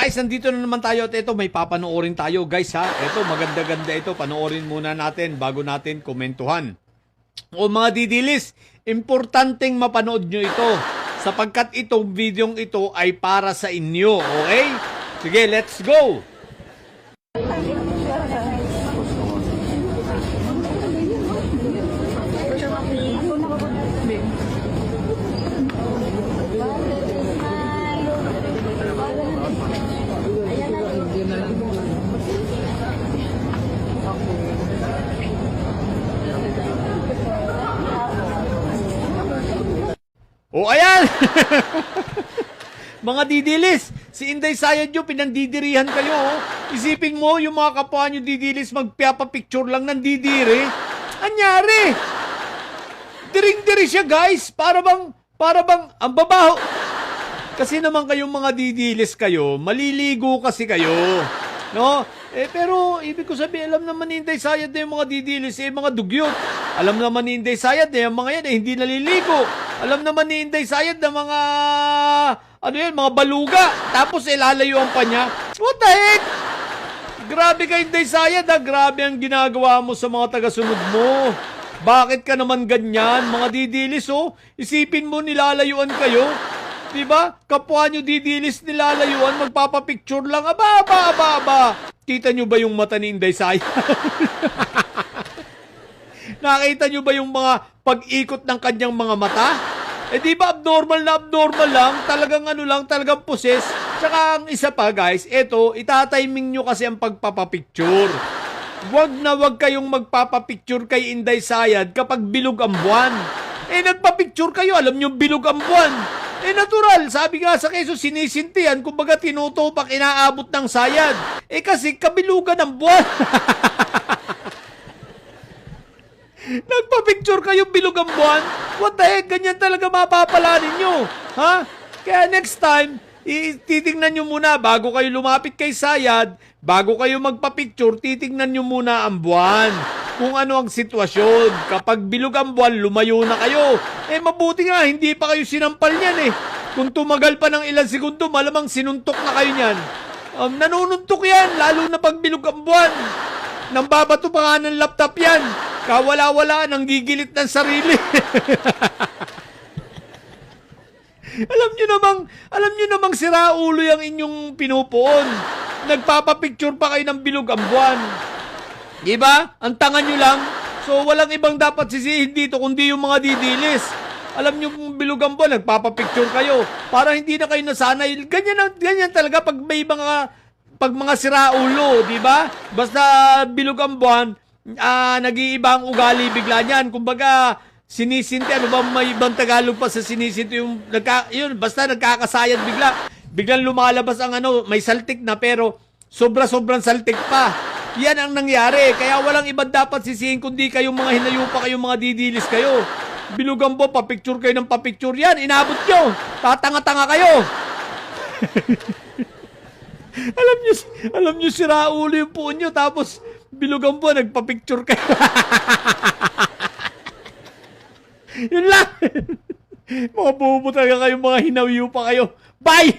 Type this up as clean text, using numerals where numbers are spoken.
Guys, nandito na naman tayo at ito may papanoorin tayo guys ha. Ito maganda-ganda ito. Panoorin muna natin bago natin komentuhan. O mga didilis, importanteng mapanood nyo ito sapagkat itong videong ito ay para sa inyo. Okay? Sige, let's go! O ayan! Mga didilis, si Inday Sayad nyo, pinandidirihan kayo. Oh. Isipin mo, yung mga kapwa nyo didilis, magpapapicture lang ng didiri. Anyari? Diring-diri siya guys. Para bang, ang babaho. Kasi naman kayong mga didilis kayo, maliligo kasi kayo. No? Pero, ibig ko sabihin, alam naman ni Inday Sayad na yung mga didilis, mga dugyot. Alam naman ni Inday Sayad na yung mga yan, hindi naliligo. Alam naman ni Inday Sayad na mga, mga baluga. Tapos ilalayuan pa niya. What the heck? Grabe ka Inday Sayad ha. Grabe ang ginagawa mo sa mga tagasunod mo. Bakit ka naman ganyan? Mga didilis oh. Isipin mo nilalayuan kayo. Diba? Kapwa nyo didilis nilalayuan. Magpapapicture lang. Aba. Kita nyo ba yung mata ni Inday Sayad? Nakita nyo ba yung mga pag-ikot ng kanyang mga mata? Di ba abnormal lang, talagang poses. Tsaka ang isa pa guys, itatiming nyo kasi ang pagpapapicture. Wag kayong magpapapicture kay Inday Sayad kapag bilog ang buwan. Nagpapicture kayo, alam nyo bilog ang buwan. Natural, sabi nga sa Quezon, sinisintihan, kumbaga tinutupak, inaabot ng sayad. Kasi kabilugan ng buwan. Nagpa-picture kayo bilog ang buwan? What the heck? Ganyan talaga mapapala ninyo. Ha? Kaya next time, titingnan nyo muna bago kayo lumapit kay Sayad, bago kayo magpa-picture, titingnan nyo muna ang buwan. Kung ano ang sitwasyon. Kapag bilog ang buwan, lumayo na kayo. Mabuti nga, hindi pa kayo sinampal niyan Kung tumagal pa ng ilang segundo, malamang sinuntok na kayo niyan. Nanununtok yan, lalo na pag bilog ang buwan. Nang babato pa nga ng laptop yan. Kawala-wala, nang gigilit ng sarili. alam nyo namang siraulo yung inyong pinupuon. Nagpapapicture pa kayo ng bilog ang buwan. Diba? Ang tanga nyo lang. So, walang ibang dapat sisihin dito kundi yung mga didilis. Alam nyo kung bilog ang buwan, nagpapapicture kayo. Para hindi na kayo nasanay. Ganyan talaga pag may mga siraulo, di ba? Basta bilog ang buwan, nag-iiba ang ugali bigla niyan. Kumbaga, sinisinti, may ibang Tagalog pa sa sinisinti basta nagkakasayad bigla. Biglang lumalabas ang may saltik na pero sobra-sobrang saltik pa. Yan ang nangyari. Kaya walang ibang dapat sisihin kundi kayong mga hinayupa, kayong mga didilis kayo. Bilugan po, papicture kayo ng papicture yan. Inabot nyo. Tatanga-tanga kayo. Alam nyo siraulo yung puon nyo tapos bilugan po, nagpa-picture kayo. Yun lang. Mga bubo talaga kayo, mga hinawiyo pa kayo. Bye!